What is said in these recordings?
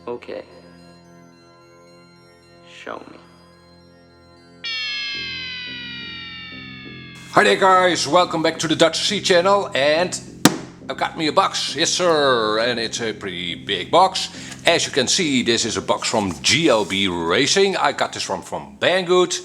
Okay. Show me. Hi there guys, welcome back to the Dutch Sea channel, and I've got me a box, yes sir, and it's a pretty big box. As you can see, this is a box from JLB Racing. I got this one from Banggood,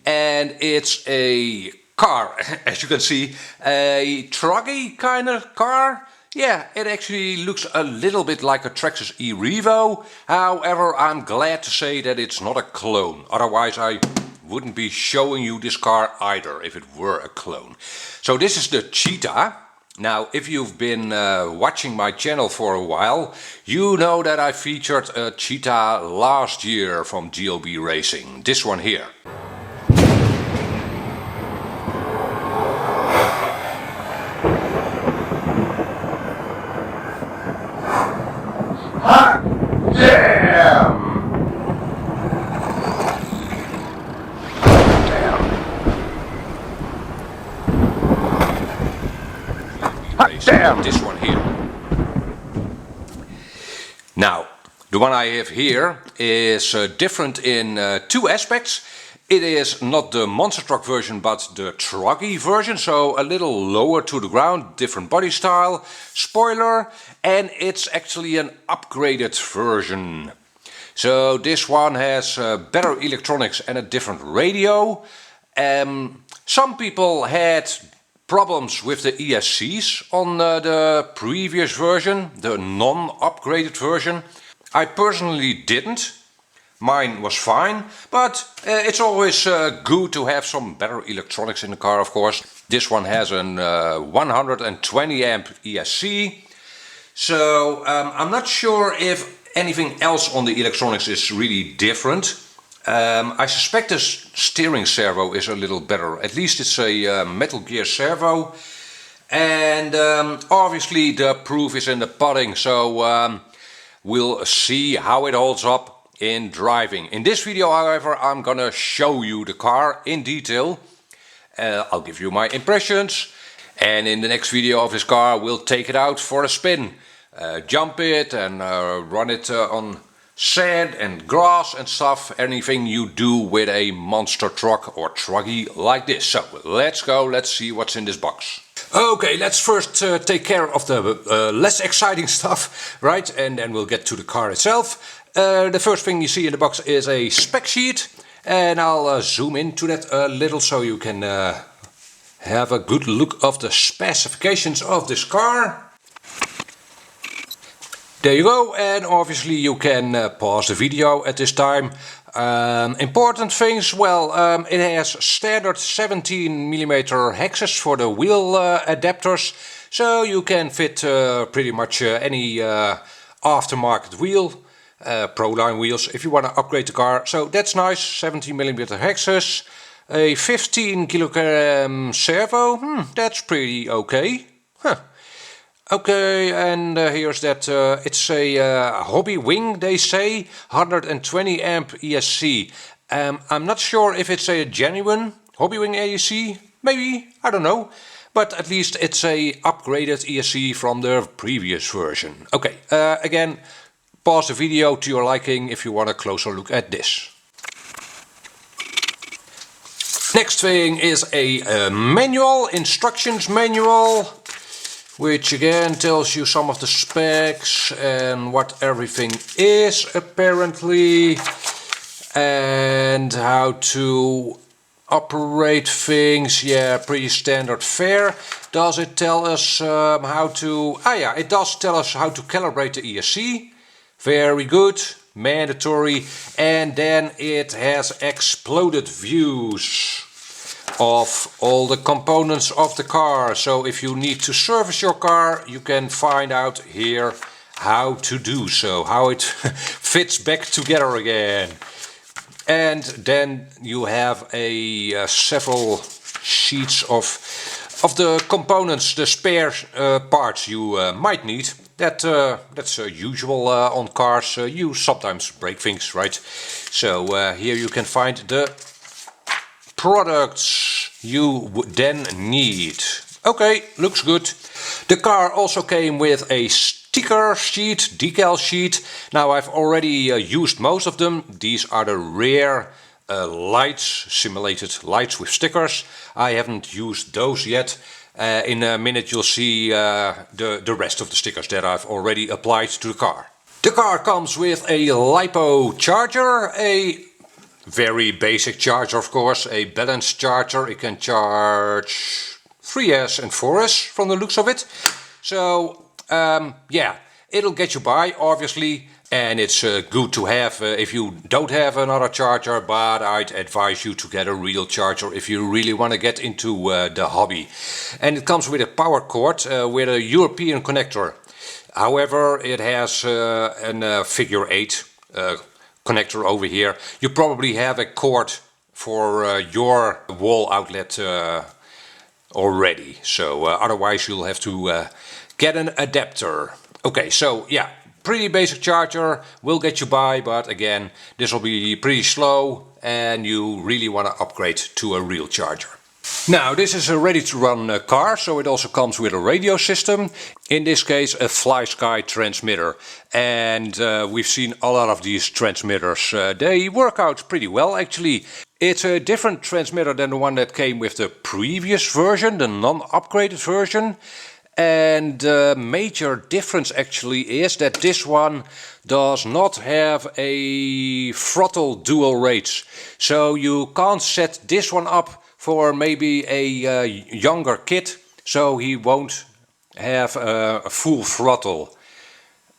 and it's a car, as you can see, a Truggy kind of car. Yeah, it actually looks a little bit like a Traxxas e-Revo. However, I'm glad to say that it's not a clone, otherwise I wouldn't be showing you this car either if it were a clone. So this is the Cheetah. Now, if you've been watching my channel for a while, you know that I featured a Cheetah last year from JLB Racing. This one here. Hot damn! Damn. This one here. Now, the one I have here is different in two aspects. It is not the monster truck version, but the Truggy version, so a little lower to the ground, different body style, spoiler, and it's actually an upgraded version. So this one has better electronics and a different radio. Some people had problems with the ESCs on the previous version, the non-upgraded version. I personally didn't. Mine was fine, but it's always good to have some better electronics in the car, of course. This one has an 120 amp ESC, so I'm not sure if anything else on the electronics is really different. I suspect the steering servo is a little better. At least it's a Metal Gear servo. And obviously the proof is in the pudding, so we'll see how it holds up in driving. In this video, however, I'm gonna show you the car in detail. I'll give you my impressions. And in the next video of this car, we'll take it out for a spin. Jump it and run it on sand and grass and stuff, anything you do with a monster truck or Truggy like this. So let's go, let's see what's in this box. Okay, let's first take care of the less exciting stuff, right? And then we'll get to the car itself. The first thing you see in the box is a spec sheet, and I'll zoom into that a little so you can have a good look of the specifications of this car. There you go, and obviously you can pause the video at this time. Important things, well, it has standard 17mm hexes for the wheel adapters, so you can fit pretty much any aftermarket wheel, Proline wheels, if you want to upgrade the car. So that's nice, 17mm hexes, a 15 kg servo, that's pretty okay. Huh. Okay, and here's that, it's a HobbyWing, they say, 120 amp ESC. I'm not sure if it's a genuine HobbyWing ESC, maybe, I don't know. But at least it's a upgraded ESC from the previous version. Okay, again, pause the video to your liking if you want a closer look at this. Next thing is a manual, instructions manual, which again tells you some of the specs and what everything is apparently, and how to operate things. Yeah, pretty standard fare. Does it tell us how to... Ah yeah, it does tell us how to calibrate the ESC. Very good, mandatory. And then it has exploded views of all the components of the car. So if you need to service your car, you can find out here how to do so, how it fits back together again. And then you have a several sheets of the components, the spare parts you might need. That's usual on cars. You sometimes break things, right? So here you can find the products you then need. Okay, looks good. The car also came with a sticker sheet, decal sheet. Now I've already used most of them. These are the rare lights, simulated lights with stickers. I haven't used those yet. In a minute you'll see the rest of the stickers that I've already applied to the car. The car comes with a LiPo charger, a very basic charger of course, a balanced charger. It can charge 3S and 4S from the looks of it. So yeah, it'll get you by obviously, and it's good to have if you don't have another charger, but I'd advise you to get a real charger if you really want to get into the hobby. And it comes with a power cord with a European connector. However, it has a figure 8 connector over here. You probably have a cord for your wall outlet already, so otherwise you'll have to get an adapter. Okay, so yeah, pretty basic charger, will get you by, but again, this will be pretty slow and you really want to upgrade to a real charger. Now this is a ready to run car, so it also comes with a radio system. In this case a FlySky transmitter, and we've seen a lot of these transmitters. They work out pretty well actually. It's a different transmitter than the one that came with the previous version, the non-upgraded version. And the major difference actually is that this one does not have a throttle dual rates. So you can't set this one up for maybe a younger kid, so he won't have a full throttle.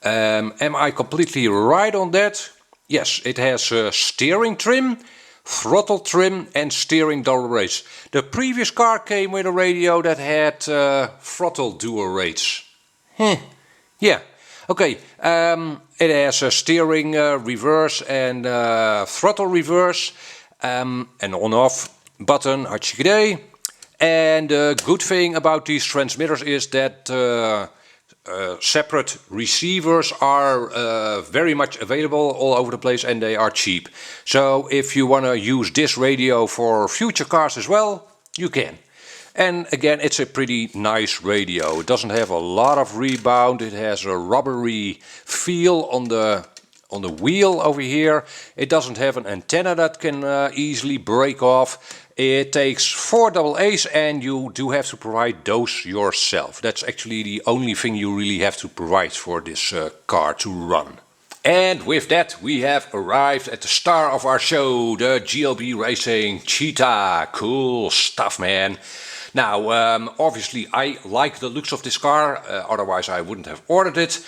Am I completely right on that? Yes, it has a steering trim, throttle trim and steering double rates. The previous car came with a radio that had throttle dual rates. Yeah, okay. It has a steering reverse and throttle reverse, an on-off button, hartstikke idee. And the good thing about these transmitters is that separate receivers are very much available all over the place, and they are cheap. So if you want to use this radio for future cars as well, you can. And again, it's a pretty nice radio. It doesn't have a lot of rebound. It has a rubbery feel on the wheel over here. It doesn't have an antenna that can easily break off. It takes 4 AA's and you do have to provide those yourself. That's actually the only thing you really have to provide for this car to run. And with that we have arrived at the star of our show, the JLB Racing Cheetah. Cool stuff, man. Now obviously I like the looks of this car, otherwise I wouldn't have ordered it.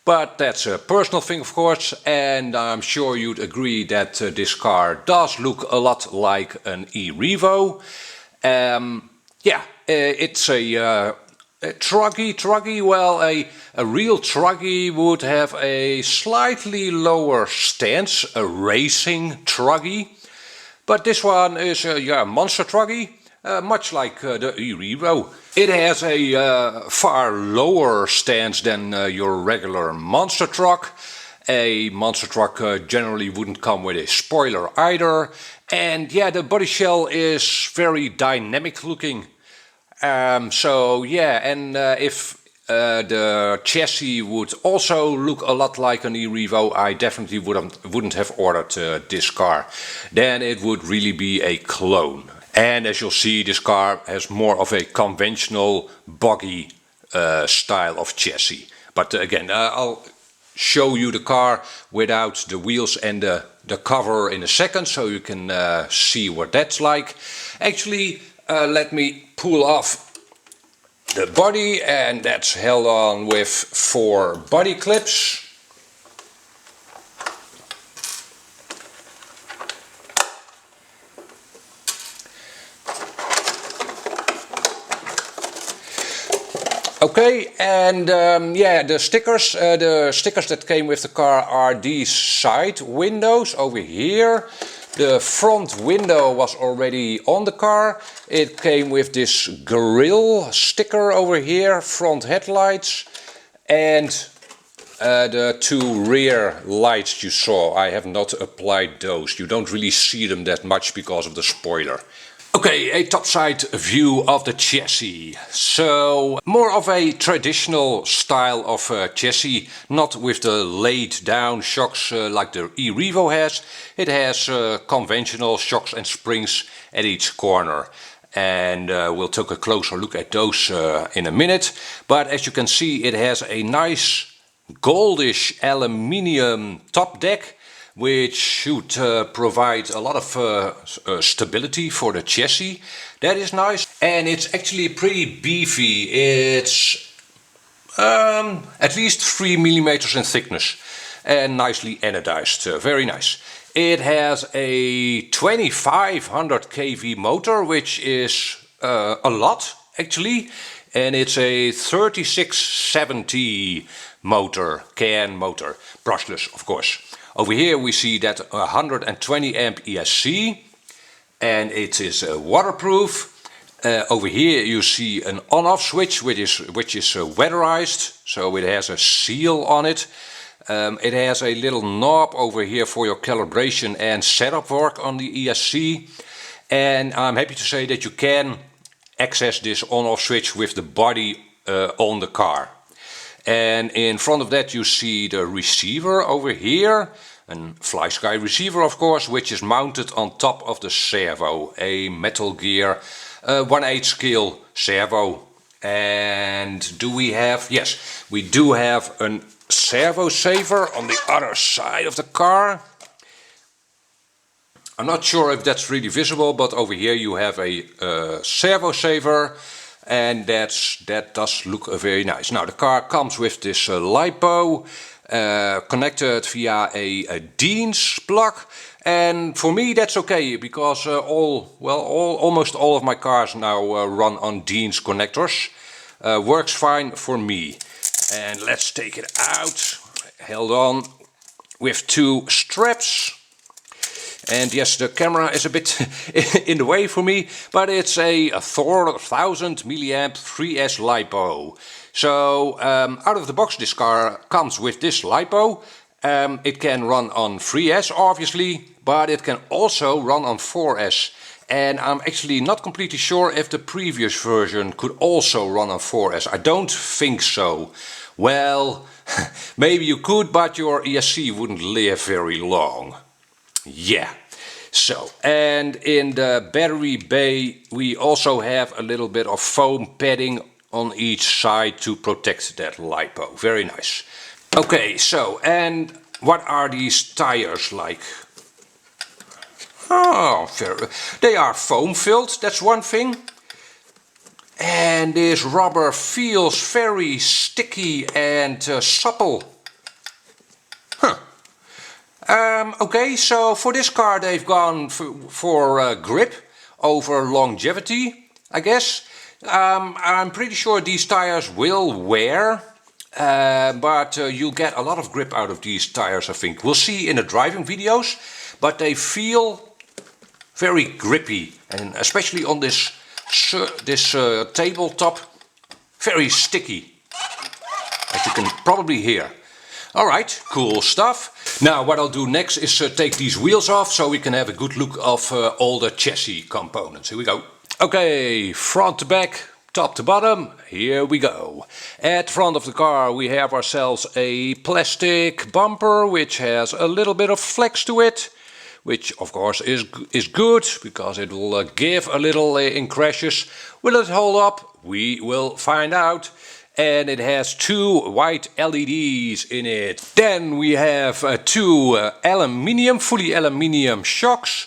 But that's a personal thing of course, and I'm sure you'd agree that this car does look a lot like an e-Revo. Yeah, it's a truggy. Well, a real truggy would have a slightly lower stance, a racing truggy. But this one is a monster truggy. Much like the e-Revo. It has a far lower stance than your regular monster truck. A monster truck generally wouldn't come with a spoiler either. And yeah, the body shell is very dynamic looking. So yeah, and if the chassis would also look a lot like an e-Revo, I definitely wouldn't have ordered this car. Then it would really be a clone. And as you'll see, this car has more of a conventional buggy style of chassis. But again, I'll show you the car without the wheels and the cover in a second, so you can see what that's like. Actually, let me pull off the body, and that's held on with 4 body clips. Okay, and yeah, the stickers that came with the car are these side windows over here. The front window was already on the car. It came with this grill sticker over here, front headlights, and the 2 rear lights you saw. I have not applied those. You don't really see them that much because of the spoiler. Okay, a topside view of the chassis. So, more of a traditional style of chassis, not with the laid down shocks like the e-Revo has. It has conventional shocks and springs at each corner. And we'll take a closer look at those in a minute. But as you can see, it has a nice goldish aluminium top deck, which should provide a lot of stability for the chassis. That is nice, and it's actually pretty beefy. It's at least 3 millimeters in thickness and nicely anodized, very nice. It has a 2500 kV motor, which is a lot actually, and it's a 3670 motor, can motor, brushless of course. Over here we see that 120 amp ESC, and it is waterproof. Over here you see an on-off switch which is weatherized, so it has a seal on it. It has a little knob over here for your calibration and setup work on the ESC, and I'm happy to say that you can access this on-off switch with the body on the car. And in front of that you see the receiver over here, a FlySky receiver of course, which is mounted on top of the servo, a Metal Gear 1/8 scale servo. And do we have, yes, we do have a servo saver on the other side of the car. I'm not sure if that's really visible, but over here you have a servo saver. And that does look very nice. Now the car comes with this LiPo connected via a Dean's plug, and for me that's okay, because almost all of my cars now run on Dean's connectors. Works fine for me. And let's take it out, held on with two straps. And yes, the camera is a bit in the way for me, but it's a 4000 milliamp 3S LiPo. So out of the box this car comes with this LiPo. It can run on 3S obviously, but it can also run on 4S. And I'm actually not completely sure if the previous version could also run on 4S. I don't think so. Well, maybe you could, but your ESC wouldn't live very long. Yeah, so, and in the battery bay we also have a little bit of foam padding on each side to protect that LiPo. Very nice. Okay, so, and what are these tires like? Oh, they are foam filled, that's one thing. And this rubber feels very sticky and supple. Okay, so for this car they've gone for grip over longevity, I guess. I'm pretty sure these tires will wear, but you'll get a lot of grip out of these tires, I think. We'll see in the driving videos, but they feel very grippy, and especially on this tabletop, very sticky, as you can probably hear. Alright, cool stuff. Now what I'll do next is take these wheels off so we can have a good look of all the chassis components. Here we go. Okay, front to back, top to bottom, here we go. At the front of the car we have ourselves a plastic bumper which has a little bit of flex to it, which of course is good because it will give a little in crashes. Will it hold up? We will find out. And it has two white LEDs in it. Then we have two fully aluminium shocks.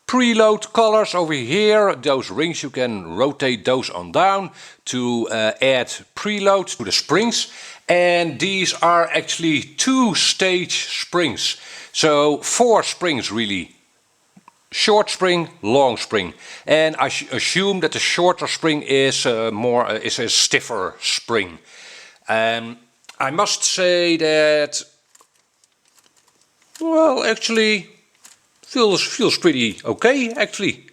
Preload colors over here. Those rings, you can rotate those on down to add preload to the springs. And these are actually two-stage springs. So 4 springs really. Short spring, long spring, and I assume that the shorter spring is a stiffer spring. I must say that, well, actually feels pretty okay. Actually,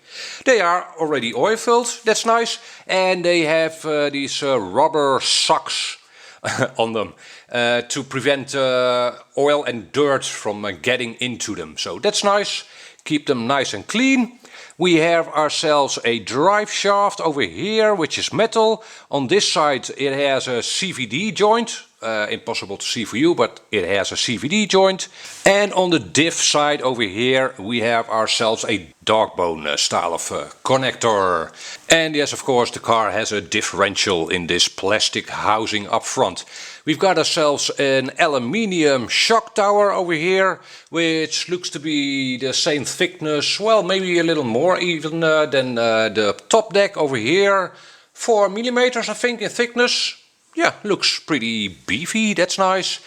they are already oil filled. That's nice, and they have these rubber socks on them to prevent oil and dirt from getting into them. So that's nice. Keep them nice and clean. We have ourselves a drive shaft over here, which is metal. On this side it has a CVD joint. Impossible to see for you, but it has a CVD joint. And on the diff side over here we have ourselves a dog bone style of connector. And yes, of course, the car has a differential in this plastic housing up front. We've got ourselves an aluminium shock tower over here, which looks to be the same thickness, well, maybe a little more even than the top deck over here. 4 millimeters, I think, in thickness. Yeah, looks pretty beefy, that's nice.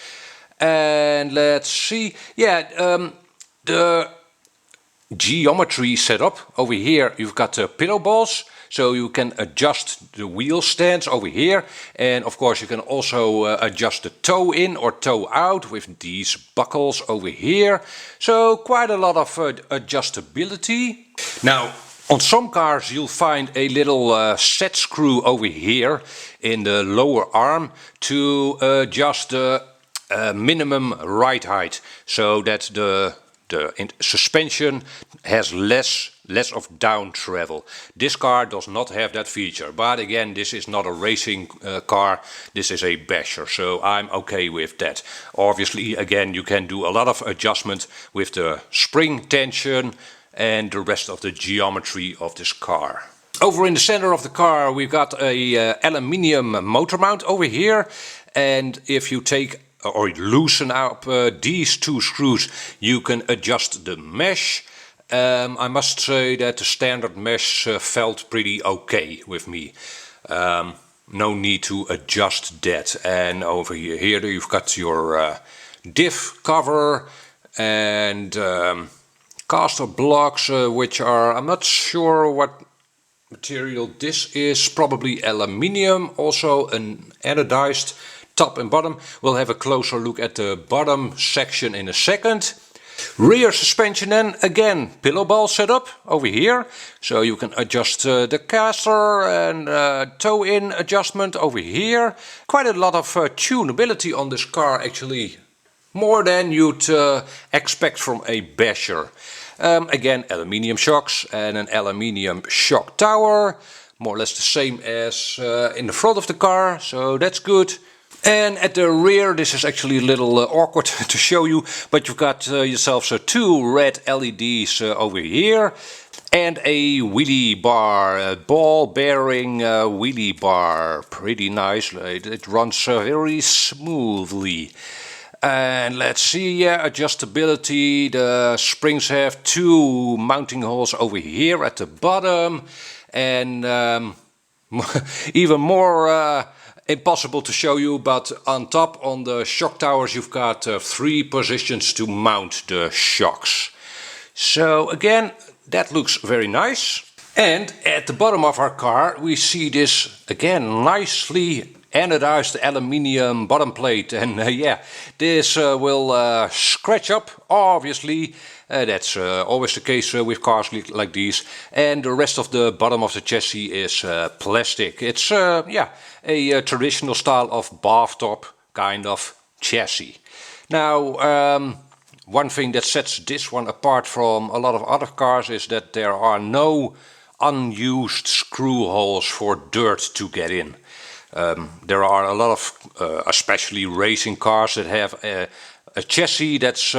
And let's see, yeah, the geometry setup over here, you've got pillow balls, so you can adjust the wheel stands over here. And of course you can also adjust the toe in or toe out with these buckles over here. So quite a lot of adjustability. Now, on some cars you'll find a little set screw over here in the lower arm to adjust the minimum ride height, so that the suspension has less of down travel. This car does not have that feature, but again, this is not a racing car, this is a basher, so I'm okay with that. Obviously, again, you can do a lot of adjustment with the spring tension and the rest of the geometry of this car. Over in the center of the car we've got a aluminium motor mount over here, and if you take or loosen up these two screws you can adjust the mesh. I must say that the standard mesh felt pretty okay with me. No need to adjust that. And over here you've got your diff cover and caster blocks, which are, I'm not sure what material this is, probably aluminium, also an anodized top and bottom. We'll have a closer look at the bottom section in a second. Rear suspension then, again, pillow ball setup over here, so you can adjust the caster and toe in adjustment over here. Quite a lot of tunability on this car actually, more than you'd expect from a basher. Again, aluminium shocks and an aluminium shock tower, more or less the same as in the front of the car, so that's good. And at the rear, this is actually a little awkward to show you, but you've got yourselves two red LEDs over here and a wheelie bar, ball bearing wheelie bar, pretty nice, it runs very smoothly. And let's see, yeah, adjustability, the springs have two mounting holes over here at the bottom, and even more impossible to show you, but on top on the shock towers you've got 3 positions to mount the shocks. So again, that looks very nice. And at the bottom of our car we see this again nicely anodized aluminium bottom plate, and yeah, this will scratch up, obviously. That's always the case with cars like these. And the rest of the bottom of the chassis is plastic. It's yeah, a traditional style of bathtop kind of chassis. Now, one thing that sets this one apart from a lot of other cars is that there are no unused screw holes for dirt to get in. There are a lot of, especially racing cars, that have a chassis that's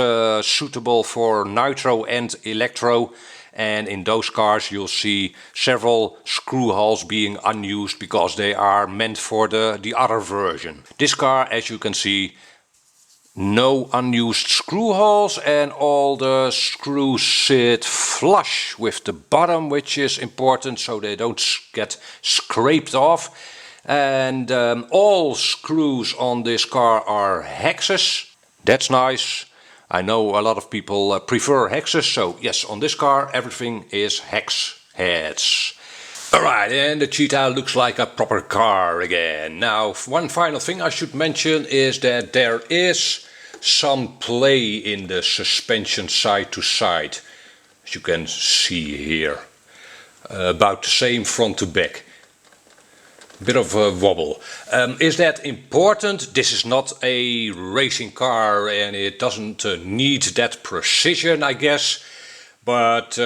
suitable for nitro and electro, and in those cars you'll see several screw holes being unused because they are meant for the other version. This car, as you can see, no unused screw holes, and all the screws sit flush with the bottom, which is important so they don't get scraped off. And all screws on this car are hexes. That's nice. I know a lot of people prefer hexes, so yes, on this car everything is hex heads. Alright, and the Cheetah looks like a proper car again. Now, one final thing I should mention is that there is some play in the suspension side to side, as you can see here. About the same front to back. Bit of a wobble. Is that important? This is not a racing car and it doesn't need that precision, I guess. But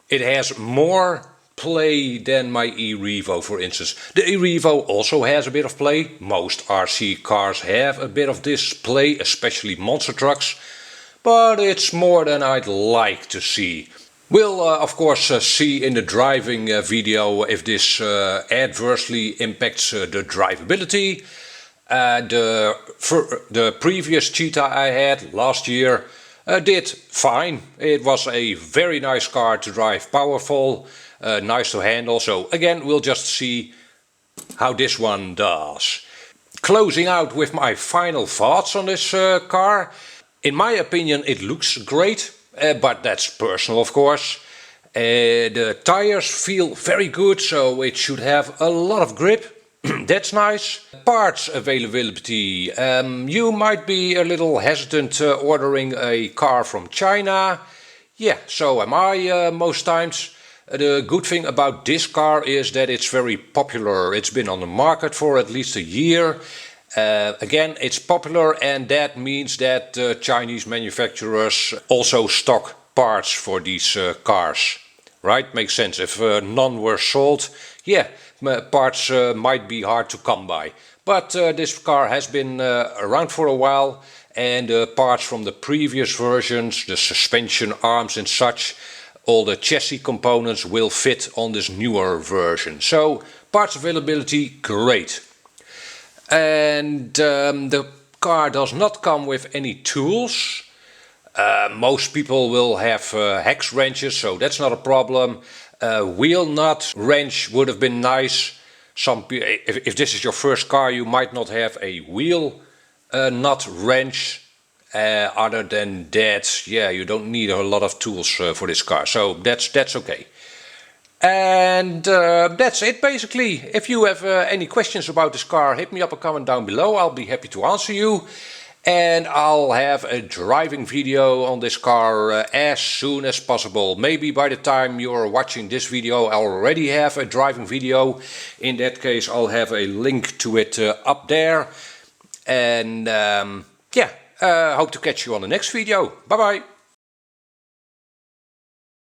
it has more play than my e-Revo, for instance. The e-Revo also has a bit of play. Most RC cars have a bit of this play, especially monster trucks, but it's more than I'd like to see. We'll of course see in the driving video if this adversely impacts the drivability. The previous Cheetah I had last year did fine. It was a very nice car to drive, powerful, nice to handle. So again, we'll just see how this one does. Closing out with my final thoughts on this car. In my opinion, it looks great, but that's personal, of course. The tires feel very good, so it should have a lot of grip. That's nice. Parts availability. You might be a little hesitant ordering a car from China. Yeah, so am I most times. The good thing about this car is that it's very popular. It's been on the market for at least a year. Again, it's popular, and that means that Chinese manufacturers also stock parts for these cars. Right? Makes sense. If none were sold, yeah, parts might be hard to come by. But this car has been around for a while, and parts from the previous versions, the suspension arms and such, all the chassis components will fit on this newer version. So parts availability, great. And the car does not come with any tools. Most people will have hex wrenches, so that's not a problem. Wheel nut wrench would have been nice. If this is your first car, you might not have a wheel nut wrench. Other than that, yeah, you don't need a lot of tools for this car, so that's okay. And that's it basically. If you have any questions about this car, hit me up a comment down below. I'll be happy to answer you. And I'll have a driving video on this car as soon as possible. Maybe by the time you're watching this video, I'll already have a driving video. In that case, I'll have a link to it up there. And yeah, hope to catch you on the next video. Bye bye.